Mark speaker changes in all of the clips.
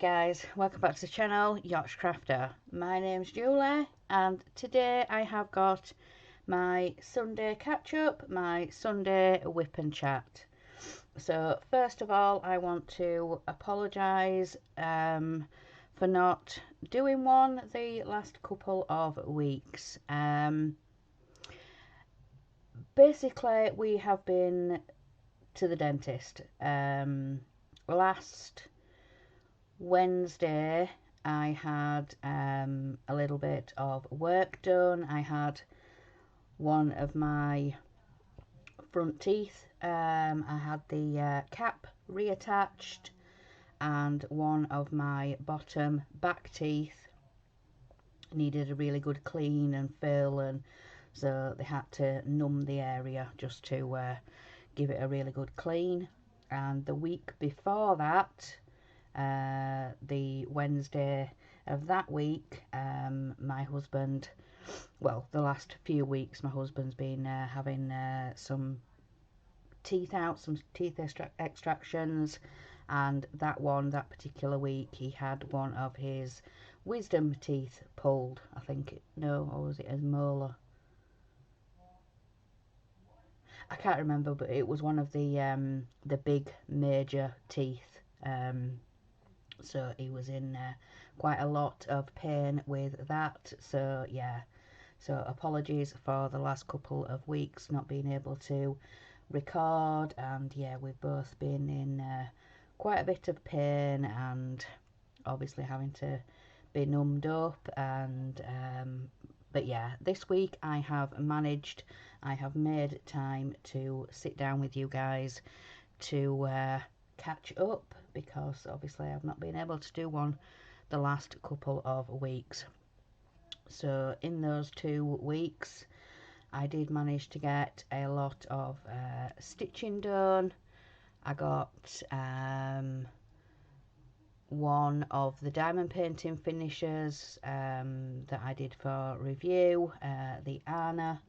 Speaker 1: Guys, welcome back to the channel, Yacht Crafter. My name's Julie and today I have got my Sunday catch up, my Sunday whip and chat. So first of all I want to apologise for not doing one the last couple of weeks. Basically we have been to the dentist. Last Wednesday I had a little bit of work done. I had one of my front teeth, I had the cap reattached, and one of my bottom back teeth needed a really good clean and fill, and so they had to numb the area just to give it a really good clean. And the week before that, the Wednesday of that week, my husband, well, the last few weeks my husband's been having some teeth out, some teeth extractions, and that particular week he had one of his wisdom teeth pulled. I think or was it his molar? I can't remember, but it was one of the big major teeth. So he was in quite a lot of pain with that. So yeah, so apologies for the last couple of weeks not being able to record, and yeah, we've both been in quite a bit of pain and obviously having to be numbed up. And but yeah, this week I have made time to sit down with you guys to catch up, because obviously I've not been able to do one the last couple of weeks. So in those 2 weeks I did manage to get a lot of stitching done. I got one of the diamond painting finishes that I did for review, the Anna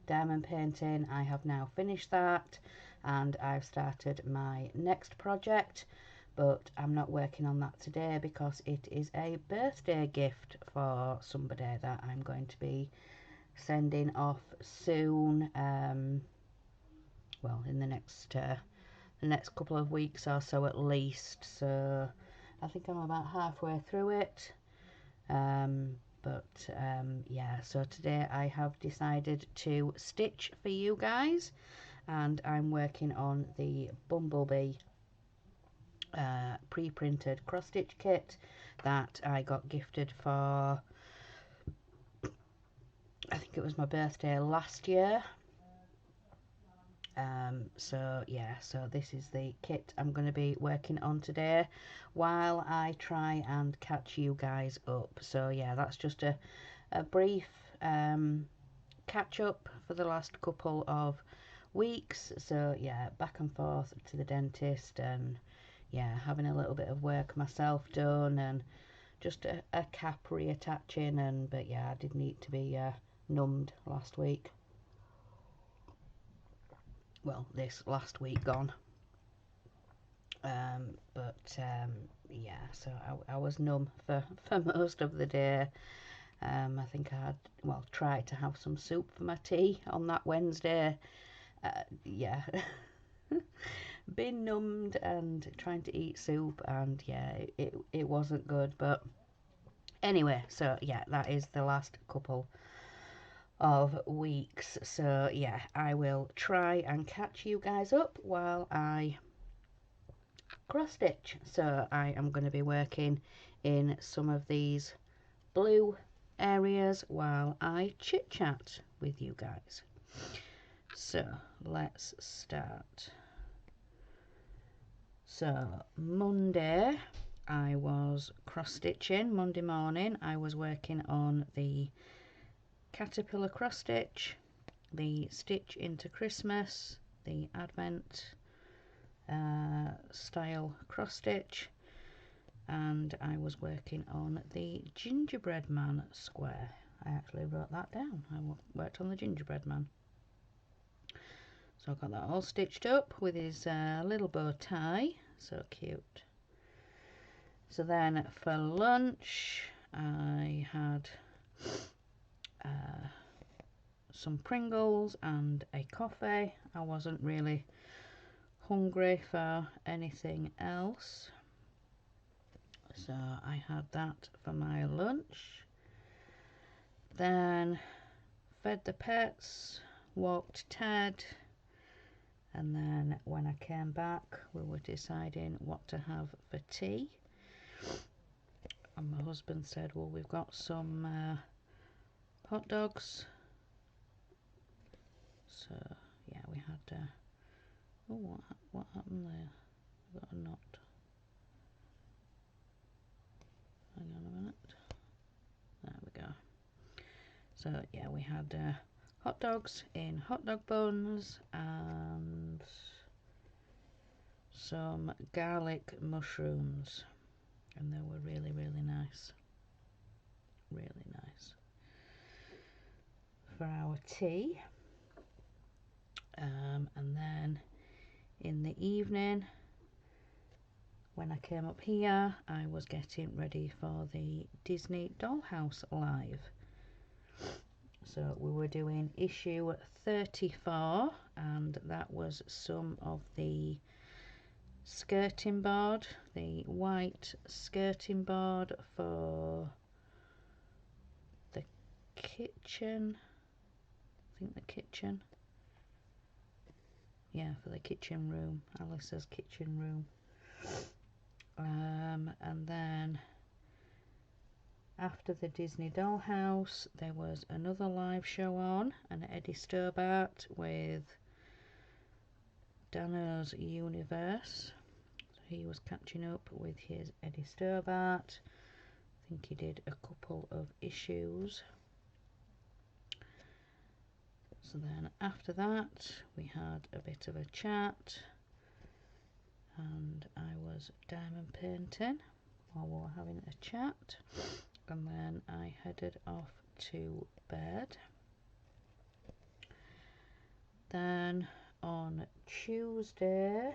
Speaker 1: diamond painting. I have now finished that and I've started my next project, but I'm not working on that today because it is a birthday gift for somebody that I'm going to be sending off soon. Well, in the next couple of weeks or so at least. So I think I'm about halfway through it. Yeah, so today I have decided to stitch for you guys, and I'm working on the Bumblebee pre-printed cross stitch kit that I got gifted for, I think it was my birthday last year. So yeah, so this is the kit I'm going to be working on today while I try and catch you guys up. So yeah, that's just a brief catch up for the last couple of weeks. So yeah, back and forth to the dentist, and yeah, having a little bit of work myself done, and just a cap reattaching. And but yeah, I did need to be numbed last week. Well, this last week gone. Yeah, so I was numb for most of the day. I think I had, well, tried to have some soup for my tea on that Wednesday. Yeah, been numbed and trying to eat soup, and yeah, it wasn't good. But anyway, so yeah, that is the last couple of weeks. So yeah, I will try and catch you guys up while I cross stitch. So I am going to be working in some of these blue areas while I chit chat with you guys. So let's start. So Monday I was cross stitching. Monday morning I was working on the caterpillar cross stitch, the stitch into Christmas, the Advent style cross stitch, and I was working on the gingerbread man square. I actually wrote that down. I worked on the gingerbread man. So I got that all stitched up with his little bow tie, so cute. So then for lunch I had some Pringles and a coffee. I wasn't really hungry for anything else, so I had that for my lunch. Then fed the pets, walked Ted, and then when I came back we were deciding what to have for tea, and my husband said, well, we've got some hot dogs. So yeah, we had oh, what happened there? I got a knot. Hang on a minute. There we go. So yeah, we had hot dogs in hot dog buns and some garlic mushrooms, and they were really, really nice. Really nice. For our tea. And then in the evening, when I came up here, I was getting ready for the Disney Dollhouse Live. So we were doing issue 34, and that was some of the skirting board, the white skirting board for the kitchen. I think the kitchen. Yeah, for the kitchen room, Alice's kitchen room. And then after the Disney Dollhouse there was another live show on, an Eddie Stobart with Dano's Universe. So he was catching up with his Eddie Stobart. I think he did a couple of issues. So then after that we had a bit of a chat, and I was diamond painting while we were having a chat, and then I headed off to bed. Then on Tuesday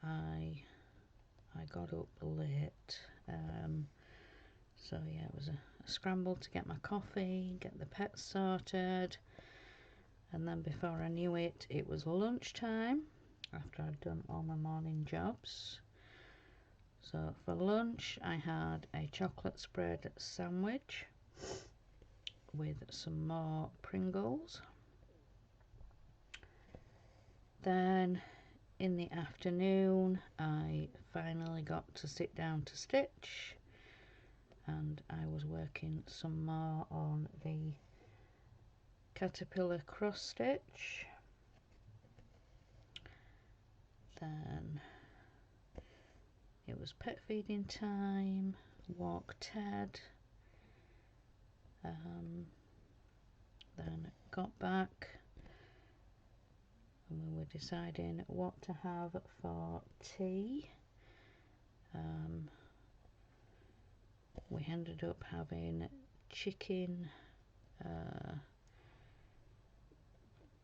Speaker 1: I got up late, so yeah, it was a scramble to get my coffee, get the pets sorted, and then before I knew it, it was lunchtime after I'd done all my morning jobs. So for lunch I had a chocolate spread sandwich with some more Pringles. Then in the afternoon I finally got to sit down to stitch, and I was working some more on the caterpillar cross stitch. Then it was pet feeding time, walk Ted, then got back and we were deciding what to have for tea. We ended up having chicken,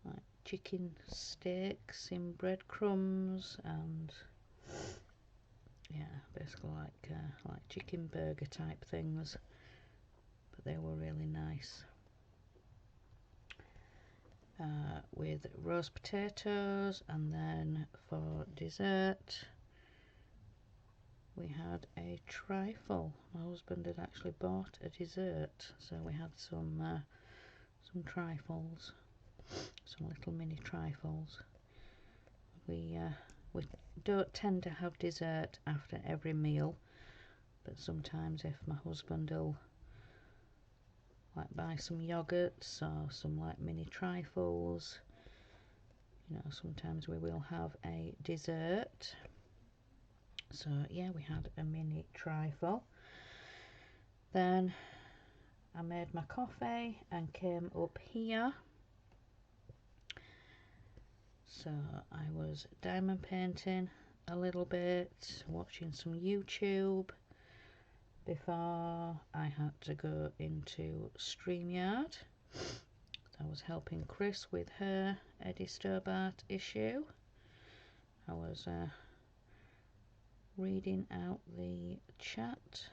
Speaker 1: like chicken steaks in breadcrumbs, and yeah, basically like chicken burger type things, but they were really nice. With roast potatoes, and then for dessert we had a trifle. My husband had actually bought a dessert, so we had some trifles, some little mini trifles. We don't tend to have dessert after every meal, but sometimes if my husband will like buy some yogurts or some like mini trifles, you know, sometimes we will have a dessert. So yeah, we had a mini trifle. Then I made my coffee and came up here. So I was diamond painting a little bit, watching some YouTube before I had to go into StreamYard. I was helping Chris with her Eddie Stobart issue. I was reading out the chat,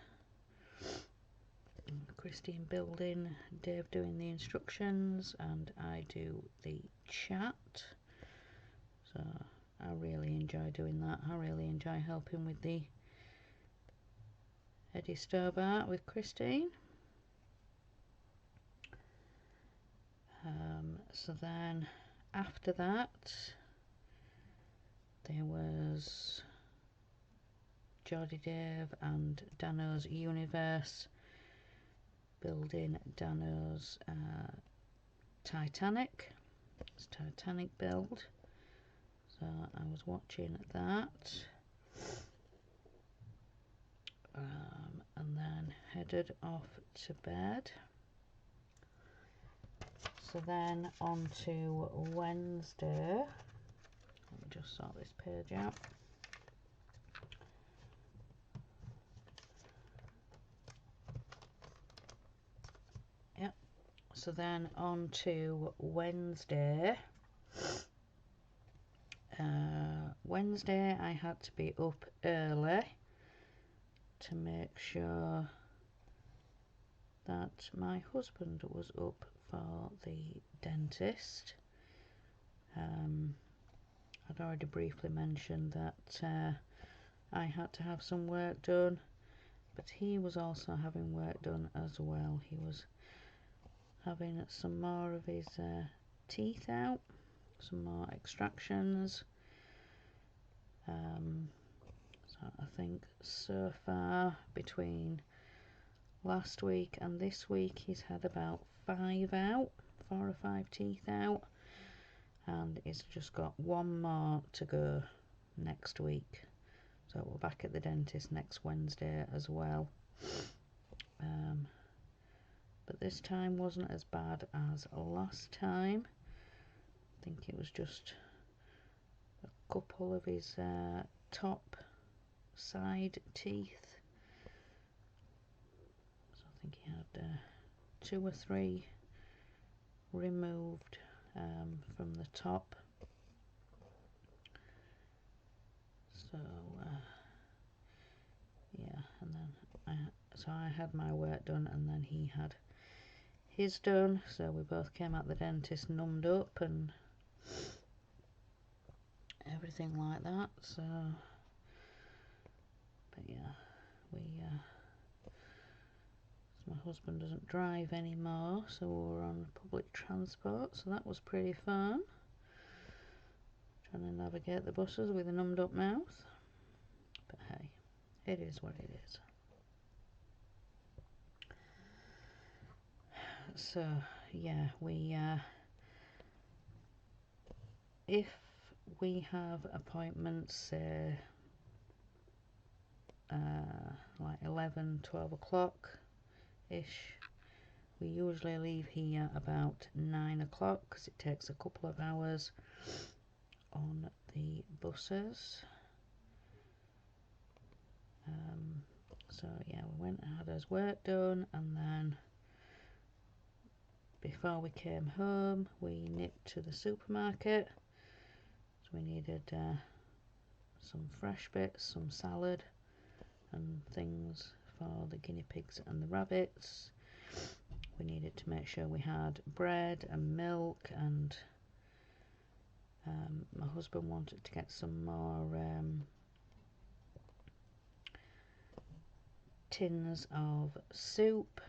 Speaker 1: Christine building, Dave doing the instructions, and I do the chat. So I really enjoy doing that. I really enjoy helping with the Eddie Stove art with Christine. So then after that there was Geordie Dave and Dano's Universe building Dano's Titanic. It's Titanic build. So I was watching that, and then headed off to bed. So then on to Wednesday. Let me just sort this page out. Yep. So then on to Wednesday. Wednesday I had to be up early to make sure that my husband was up for the dentist. I'd already briefly mentioned that I had to have some work done, but he was also having work done as well. He was having some more of his teeth out, some more extractions. So I think so far between last week and this week he's had about 5 out, 4 or 5 teeth out, and he's just got one more to go next week. So we're back at the dentist next Wednesday as well. But this time wasn't as bad as last time. I think it was just a couple of his top side teeth. So I think he had 2 or 3 removed from the top. So yeah, and then I had my work done, and then he had his done. So we both came out the dentist numbed up and everything like that. So, but yeah, my husband doesn't drive anymore, so we're on public transport. So that was pretty fun. Trying to navigate the buses with a numbed up mouth. But hey, it is what it is. So yeah, if we have appointments, say like 11, 12 o'clock ish, we usually leave here about 9 o'clock because it takes a couple of hours on the buses. So yeah, we went and had his work done, and then before we came home we nipped to the supermarket. So we needed some fresh bits, some salad and things for the guinea pigs and the rabbits. We needed to make sure we had bread and milk, and my husband wanted to get some more tins of soup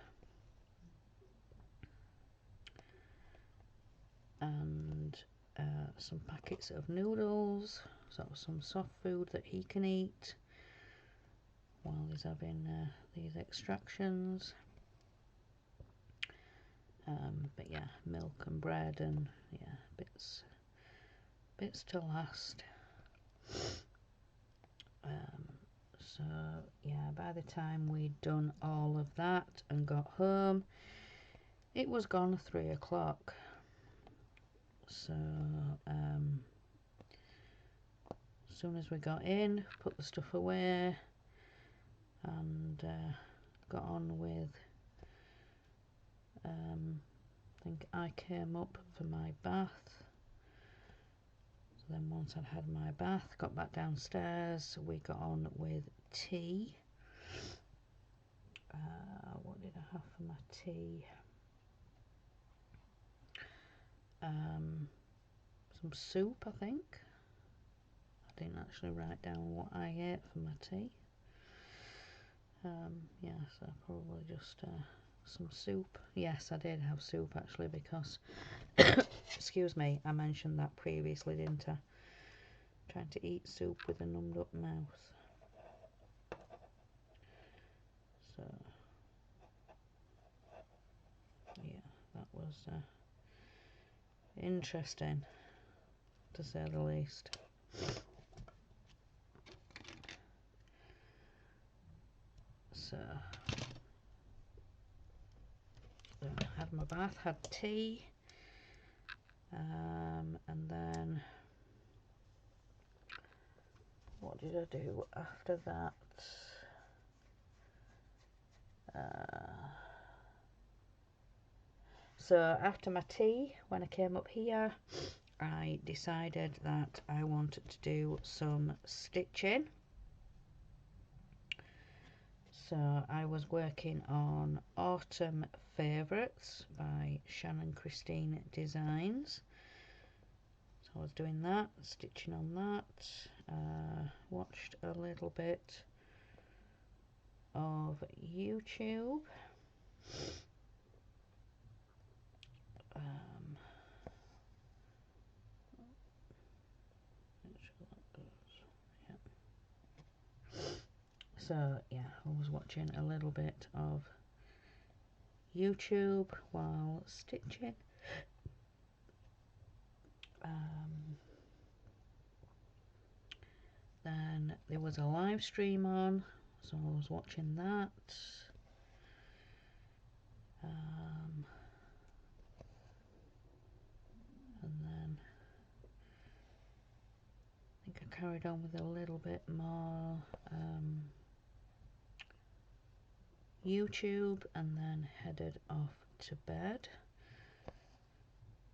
Speaker 1: and some packets of noodles, so some soft food that he can eat while he's having these extractions. But yeah, milk and bread and yeah, bits to last. So yeah, by the time we'd done all of that and got home, it was gone 3 o'clock. So as soon as we got in, put the stuff away and got on with, I think I came up for my bath. So then once I'd had my bath, got back downstairs, we got on with tea. What did I have for my tea? Some soup, I think. I didn't actually write down what I ate for my tea. Yeah, so probably just some soup. Yes, I did have soup actually because, excuse me, I mentioned that previously, didn't I? Trying to eat soup with a numbed up mouth. So, yeah, that was interesting, to say the least. So, had my bath, had tea, and then what did I do after that? So after my tea, when I came up here, I decided that I wanted to do some stitching. So I was working on Autumn Favourites by Shannon Christine Designs. So I was doing that, stitching on that. Watched a little bit of YouTube. So yeah, I was watching a little bit of YouTube while stitching. Then there was a live stream on, so I was watching that. And then I think I carried on with a little bit more YouTube, and then headed off to bed.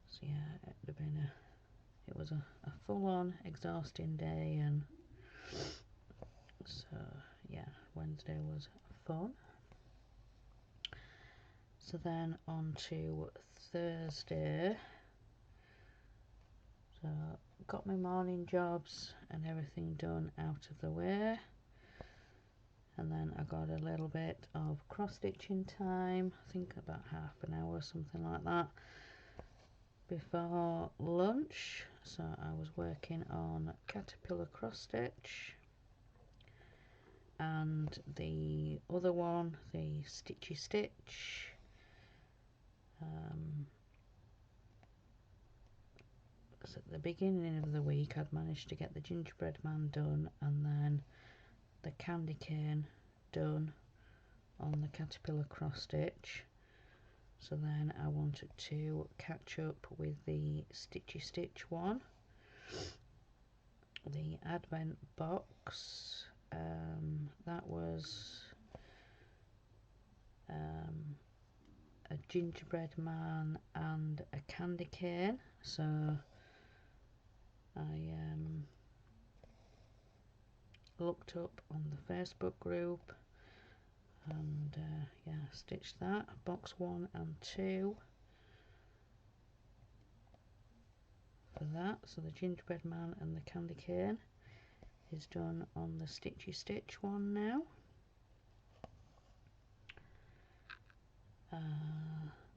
Speaker 1: So yeah, it was a full-on exhausting day, and so yeah, Wednesday was fun. So then on to Thursday. So got my morning jobs and everything done out of the way, and then I got a little bit of cross stitching time, I think about half an hour, something like that, before lunch. So I was working on caterpillar cross stitch, and the other one, the stitchy stitch. So at the beginning of the week I'd managed to get the gingerbread man done, and then the candy cane done on the caterpillar cross stitch. So then I wanted to catch up with the stitchy stitch one, the advent box. That was a gingerbread man and a candy cane. So I looked up on the Facebook group and yeah, stitched that, box 1 and 2 for that. So the gingerbread man and the candy cane is done on the stitchy stitch one now.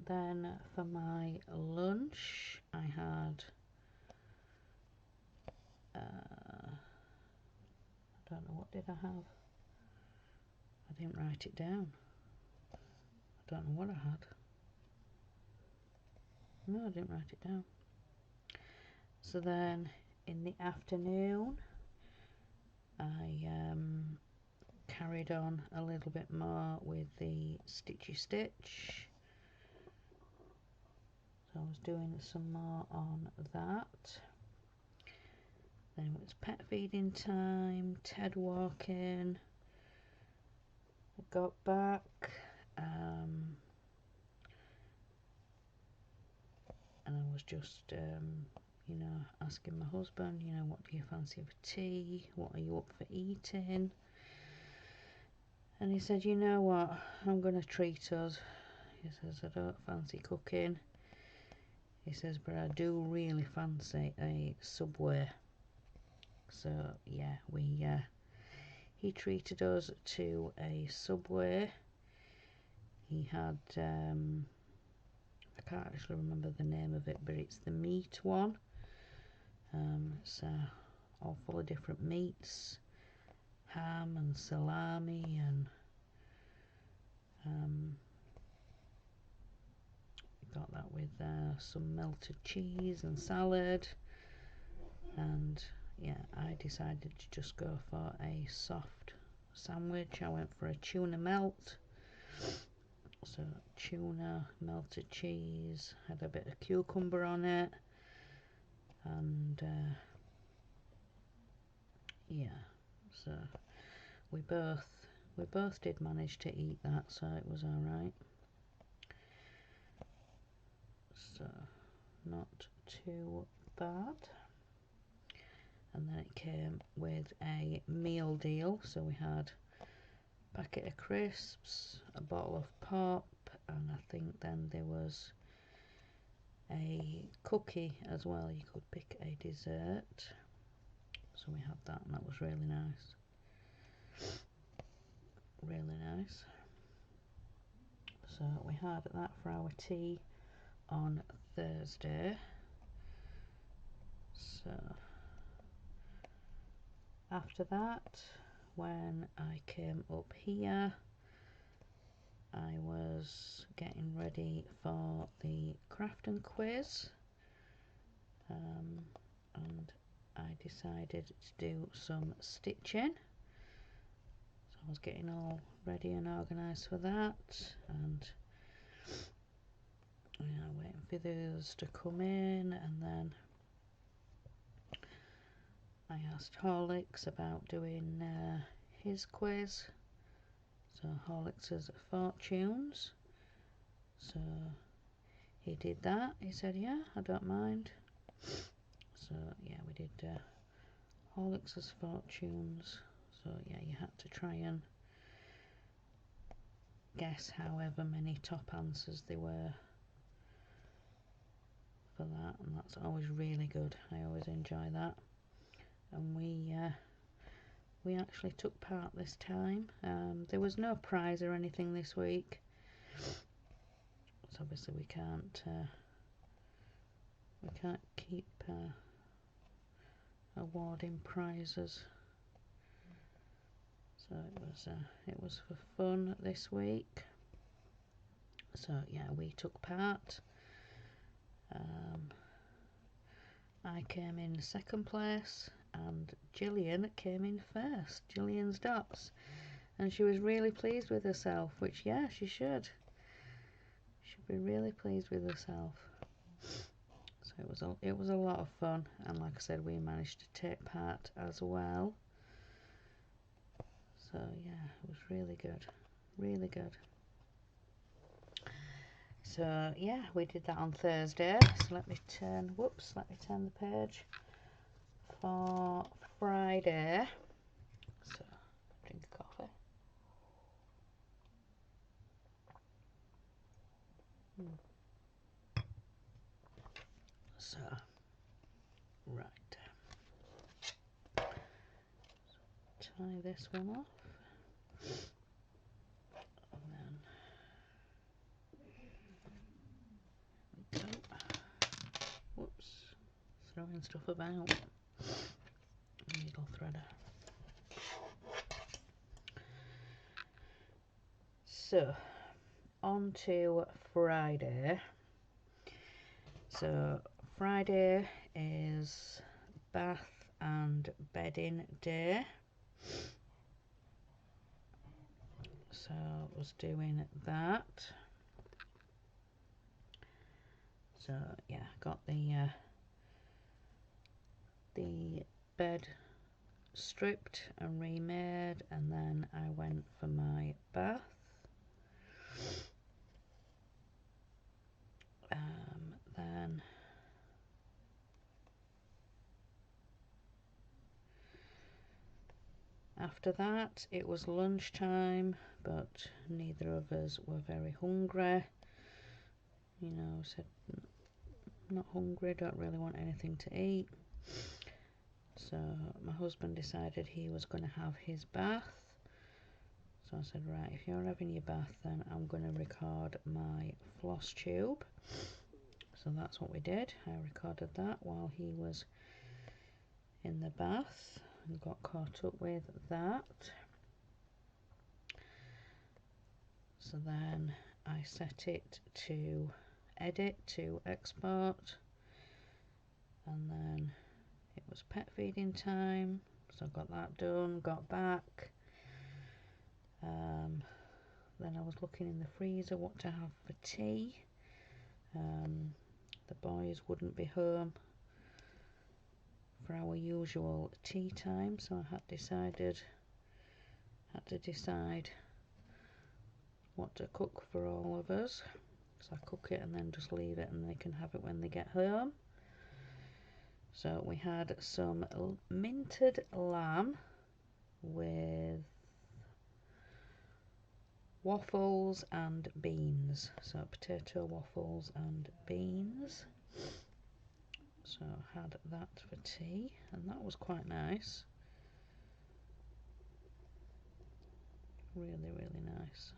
Speaker 1: Then for my lunch I had I don't know, what did I have? I didn't write it down. I don't know what I had. No, I didn't write it down. So then in the afternoon I carried on a little bit more with the stitchy stitch. So I was doing some more on that. Then it was pet feeding time, Ted walking. I got back, and I was just you know, asking my husband, you know, what do you fancy for tea? What are you up for eating? And he said, you know what, I'm going to treat us. He says, I don't fancy cooking. He says, but I do really fancy a Subway. So yeah, he treated us to a Subway. He had, I can't actually remember the name of it, but it's the meat one. So all full of different meats, ham and salami, and got that with some melted cheese and salad. And yeah, I decided to just go for a soft sandwich. I went for a tuna melt. So tuna, melted cheese, had a bit of cucumber on it, and yeah, so we both did manage to eat that, so it was all right. So not too bad. And then it came with a meal deal, so we had a packet of crisps, a bottle of pop, and I think then there was a cookie as well. You could pick a dessert, so we had that, and that was really nice, really nice. So we had that for our tea on Thursday. So after that, when I came up here, I was getting ready for the crafting quiz, and I decided to do some stitching. So I was getting all ready and organised for that, and waiting for those to come in, and then I asked Horlicks about doing his quiz. So Horlicks's Fortunes. So he did that. He said, yeah, I don't mind. So yeah, we did Horlicks's Fortunes. So yeah, you had to try and guess however many top answers there were for that, and that's always really good. I always enjoy that. And we actually took part this time. There was no prize or anything this week, so obviously we can't keep awarding prizes. So it was for fun this week. So yeah, we took part. I came in second place, and Gillian came in first. Gillian's Dots, and she was really pleased with herself, which yeah, she should. Should be really pleased with herself. So it was a lot of fun, and like I said, we managed to take part as well. So yeah, it was really good, really good. So yeah, we did that on Thursday. So let me turn the page for Friday. So drink a coffee. So right, tie this one off, and then we go. Whoops, throwing stuff about. Needle threader. So on to Friday. So Friday is bath and bedding day. So I was doing that. So yeah, got the bed stripped and remade, and then I went for my bath. Then After that it was lunchtime, but neither of us were very hungry. You know, said not hungry, don't really want anything to eat. So my husband decided he was going to have his bath. So I said, right, if you're having your bath, then I'm going to record my floss tube. So that's what we did. I recorded that while he was in the bath and got caught up with that. So then I set it to edit, to export, and then it was pet feeding time, so I got that done, got back. Then I was looking in the freezer what to have for tea. The boys wouldn't be home for our usual tea time, so I had to decide what to cook for all of us. So I cook it and then just leave it and they can have it when they get home. So we had some minted lamb with waffles and beans. So potato waffles and beans. So I had that for tea and that was quite nice. Really, really nice.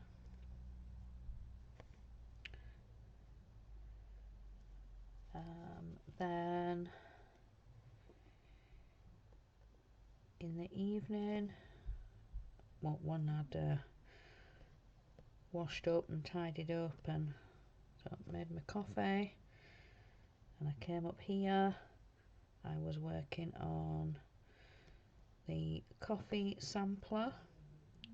Speaker 1: Then in the evening, well, one had washed up and tidied up, and so I made my coffee and I came up here. I was working on the coffee sampler,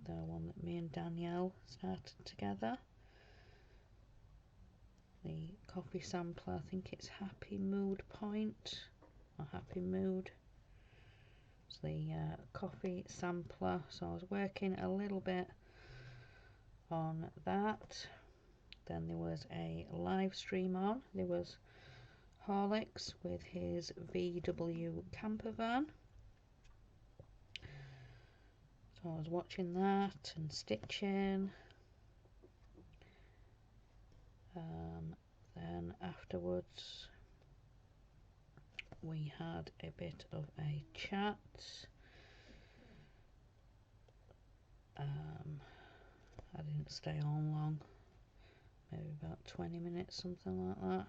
Speaker 1: the one that me and Danielle started together. The coffee sampler, I think it's Happy Mood Point or Happy Mood. It's the coffee sampler, so I was working a little bit on that. Then there was a live stream on. There was Horlicks with his VW camper van. So I was watching that and stitching. Then afterwards we had a bit of a chat. I didn't stay on long, maybe about 20 minutes, something like that.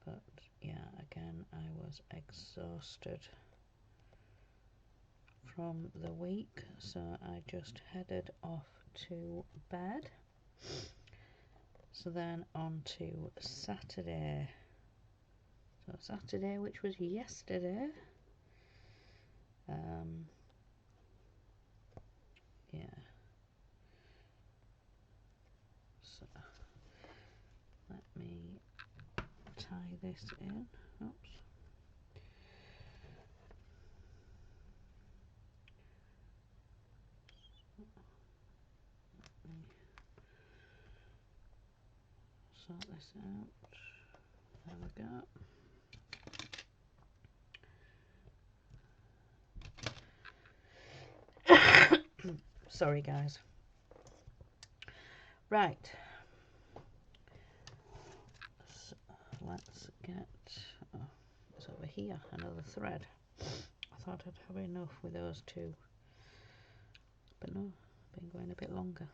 Speaker 1: But yeah, again, I was exhausted from the week, so I just headed off to bed. So then on to Saturday. So Saturday, which was yesterday. Yeah. So let me tie this in. Oops. Sort this out. There we go. Sorry guys. Right, so let's get, oh, it's over here, another thread. I thought I'd have enough with those two, but no, been going a bit longer.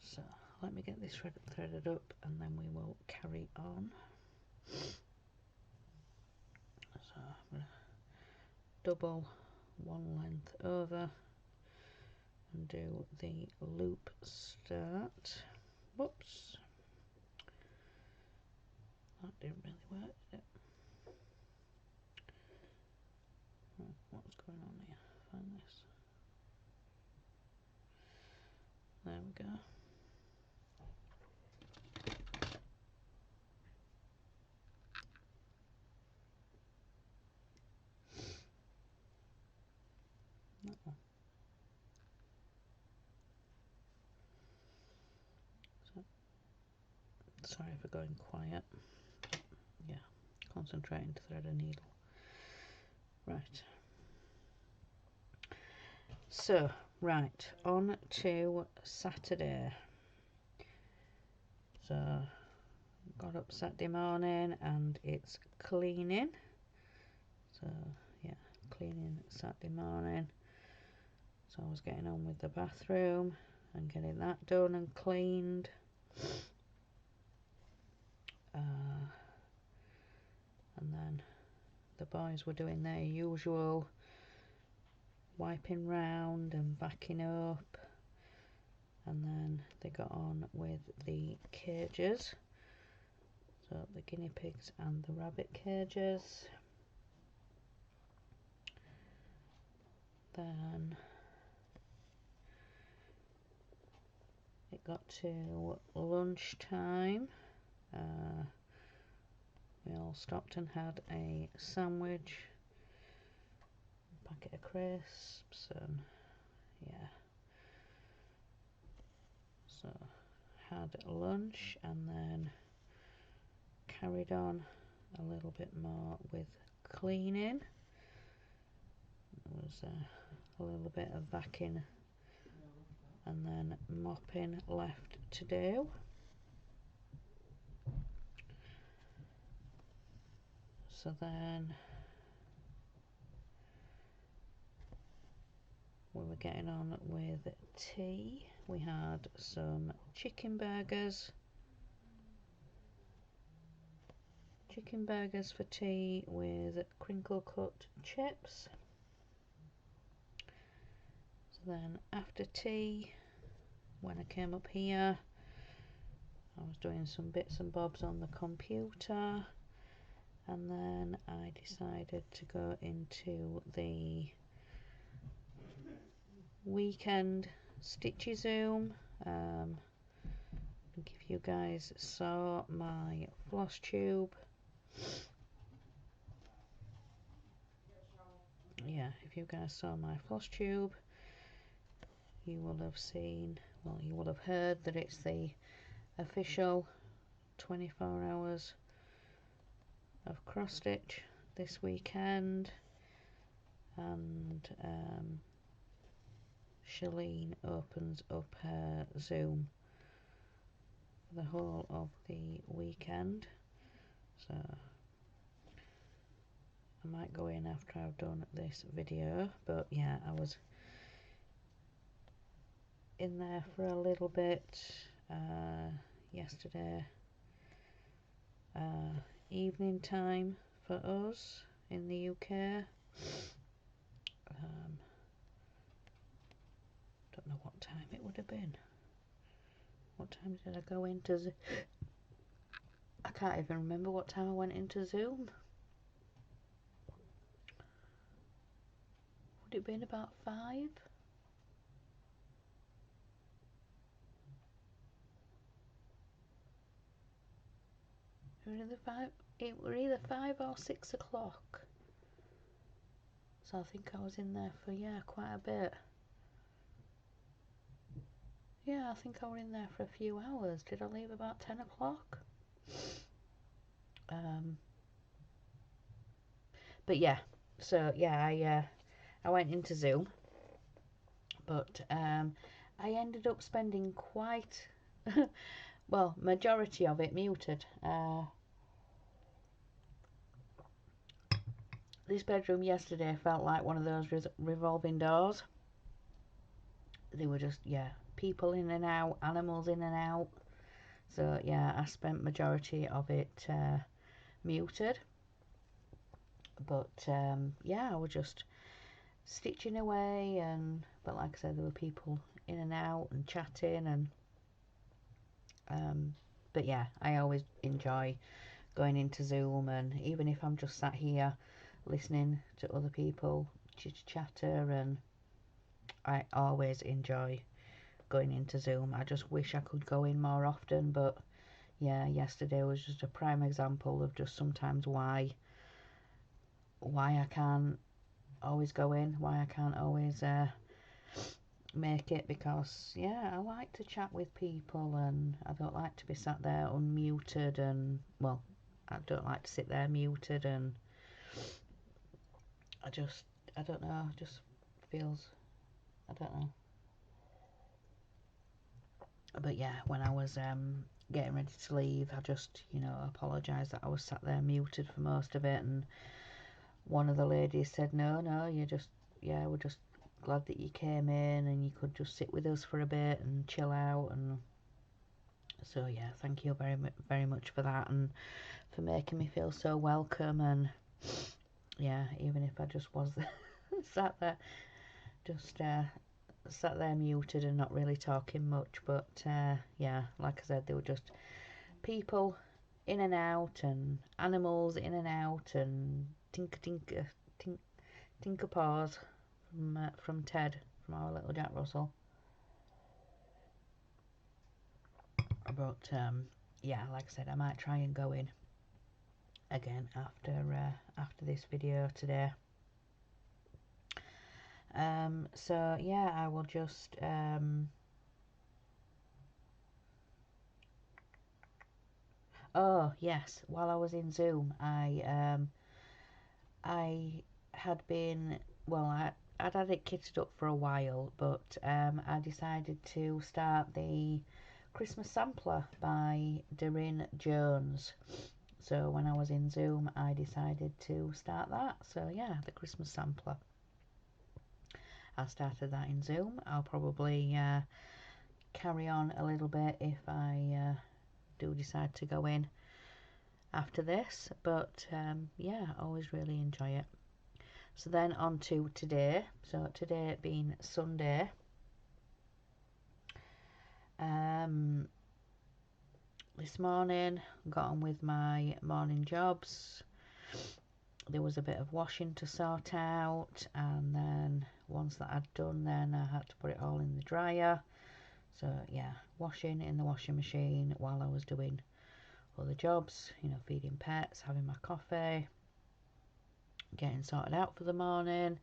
Speaker 1: So let me get this threaded up and then we will carry on. So I'm going to double one length over and do the loop start. Whoops, that didn't really work, did it? Oh, what's going on here? Find this. There we go. Uh-oh. So, sorry for going quiet. Yeah, concentrating to thread a needle. Right. So, right, on to Saturday. So, got up Saturday morning and it's cleaning. So, yeah, cleaning Saturday morning. So I was getting on with the bathroom and getting that done and cleaned. And then the boys were doing their usual wiping round and backing up, and then they got on with the cages, so the guinea pigs and the rabbit cages. Then it got to lunchtime. We all stopped and had a sandwich, a packet of crisps, and yeah, so had lunch and then carried on a little bit more with cleaning. There was a little bit of vacuuming and then mopping left to do. So then we were getting on with tea. We had some chicken burgers for tea with crinkle cut chips. So then after tea, when I came up here, I was doing some bits and bobs on the computer, and then I decided to go into the weekend stitchy zoom. I think if you guys saw my floss tube, if you guys saw my floss tube, you will have seen, well, you will have heard that it's the official 24 hours of cross stitch this weekend, and Shalene opens up her Zoom for the whole of the weekend, so I might go in after I've done this video. But yeah, I was in there for a little bit yesterday evening time for us in the UK. Don't know what time it would have been. What time did I go into Zoom? I can't even remember what time I went into Zoom. Would it have been about 5? It were either 5 or 6 o'clock. So I think I was in there for, quite a bit. Yeah, I think I was in there for a few hours. Did I leave about 10 o'clock? But yeah, so yeah, I went into Zoom, but I ended up spending quite, well, majority of it muted. This bedroom yesterday felt like one of those revolving doors. They were just, people in and out, animals in and out. So yeah, I spent majority of it muted. But I was just stitching away, but like I said, there were people in and out and chatting, and but yeah, I always enjoy going into Zoom, and even if I'm just sat here listening to other people chatter, and I always enjoy going into Zoom. I just wish I could go in more often, but yeah, yesterday was just a prime example of just sometimes why I can't always go in, why I can't always make it, because I like to chat with people, and I don't like to be sat there unmuted, and well, I don't like to sit there muted and I don't know, just feels, I don't know. But yeah, when I was getting ready to leave, I just, you know, apologised that I was sat there muted for most of it, and one of the ladies said, no, you just, yeah, we're just glad that you came in and you could just sit with us for a bit and chill out. And so yeah, thank you very much for that, and for making me feel so welcome. And yeah, even if I just was sat there, just sat there muted and not really talking much, but yeah, like I said, they were just people in and out, and animals in and out, and tinker paws from Ted, from our little Jack Russell. But yeah, like I said, I might try and go in again after this video today. So yeah, I will just oh yes, while I was in Zoom, I had been, well, I'd had it kitted up for a while, but I decided to start the Christmas Sampler by Doreen Jones. So when I was in Zoom, I decided to start that. So yeah, the Christmas Sampler. I started that in Zoom. I'll probably carry on a little bit if I do decide to go in after this. But yeah, I always really enjoy it. So then on to today. So today being Sunday. This morning, got on with my morning jobs. There was a bit of washing to sort out, and then once that I'd done, then I had to put it all in the dryer. So yeah, washing in the washing machine while I was doing other jobs, you know, feeding pets, having my coffee, getting sorted out for the morning.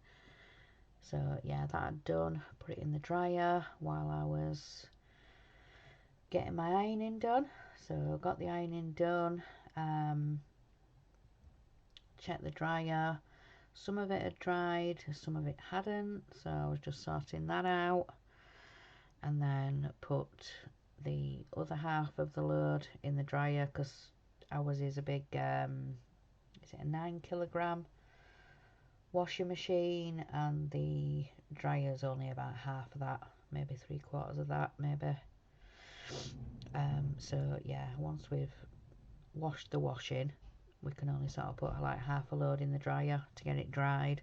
Speaker 1: So yeah, that I'd done, put it in the dryer while I was getting my ironing done. So got the ironing done, checked the dryer. Some of it had dried, some of it hadn't, so I was just sorting that out, and then put the other half of the load in the dryer, because ours is a big is it a 9 kilogram washing machine, and the dryer's only about half of that, maybe 3/4 of that, maybe. So yeah, once we've washed the washing, we can only sort of put like half a load in the dryer to get it dried.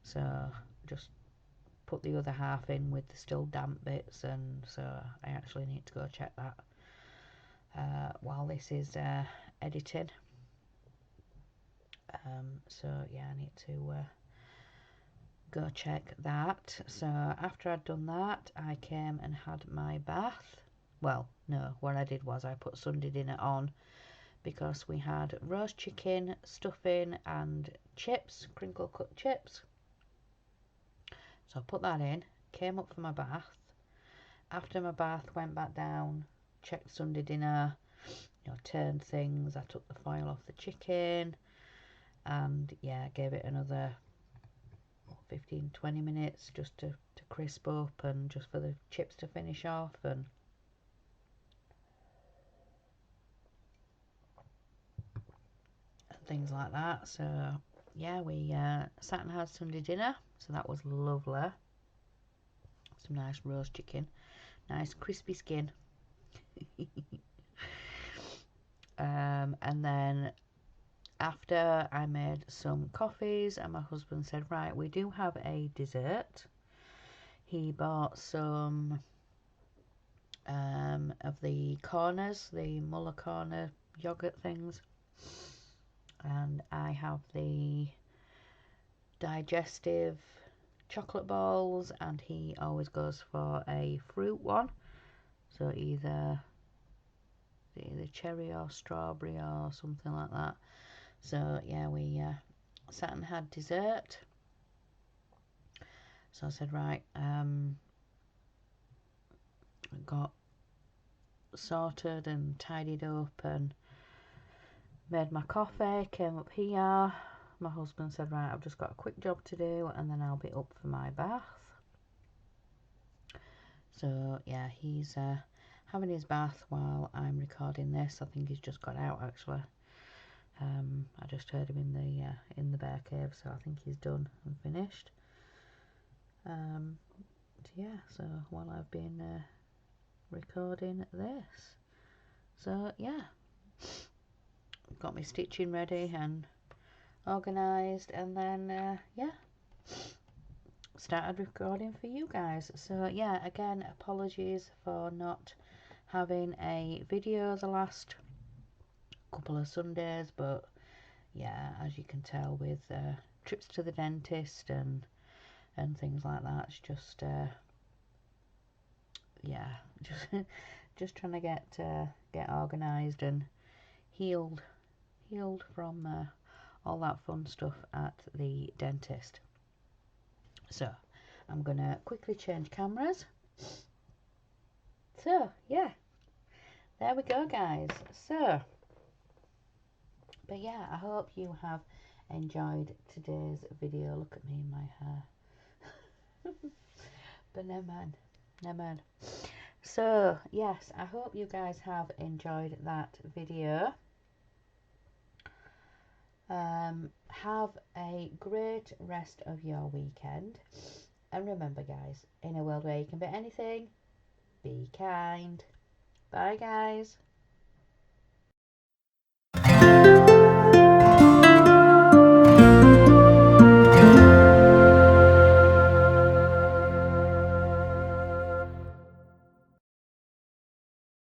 Speaker 1: So just put the other half in with the still damp bits, and so I actually need to go check that while this is editing. So yeah, I need to go check that. So after I'd done that, I came and had my bath. Well, no, what I did was I put Sunday dinner on, because we had roast chicken, stuffing and chips, crinkle cut chips. So I put that in, came up for my bath. After my bath, went back down, checked Sunday dinner, you know, turned things. I took the foil off the chicken, and yeah, gave it another 15-20 minutes just to crisp up, and just for the chips to finish off, and things like that. So yeah, we sat and had Sunday dinner, so that was lovely. Some nice roast chicken, nice crispy skin. And then after, I made some coffees, and my husband said, right, we do have a dessert. He bought some of the corners, the Muller corner yogurt things, and I have the digestive chocolate balls, and he always goes for a fruit one, so either cherry or strawberry or something like that. So yeah, we sat and had dessert. So I said, right, got sorted and tidied up and made my coffee, came up here, my husband said, right, I've just got a quick job to do and then I'll be up for my bath. So yeah, he's having his bath while I'm recording this. I think he's just got out actually. I just heard him in the bear cave, so I think he's done and finished. Yeah, so while I've been recording this, so yeah, got my stitching ready and organised, and then yeah, started recording for you guys. So yeah, again, apologies for not having a video the last couple of Sundays, but yeah, as you can tell with trips to the dentist and things like that, it's just yeah, just trying to get organised and healed from all that fun stuff at the dentist. So I'm gonna quickly change cameras. So yeah, there we go guys. So but yeah, I hope you have enjoyed today's video. Look at me in my hair. But never mind. So yes, I hope you guys have enjoyed that video. Have a great rest of your weekend, and remember guys, in a world where you can be anything, be kind. Bye guys.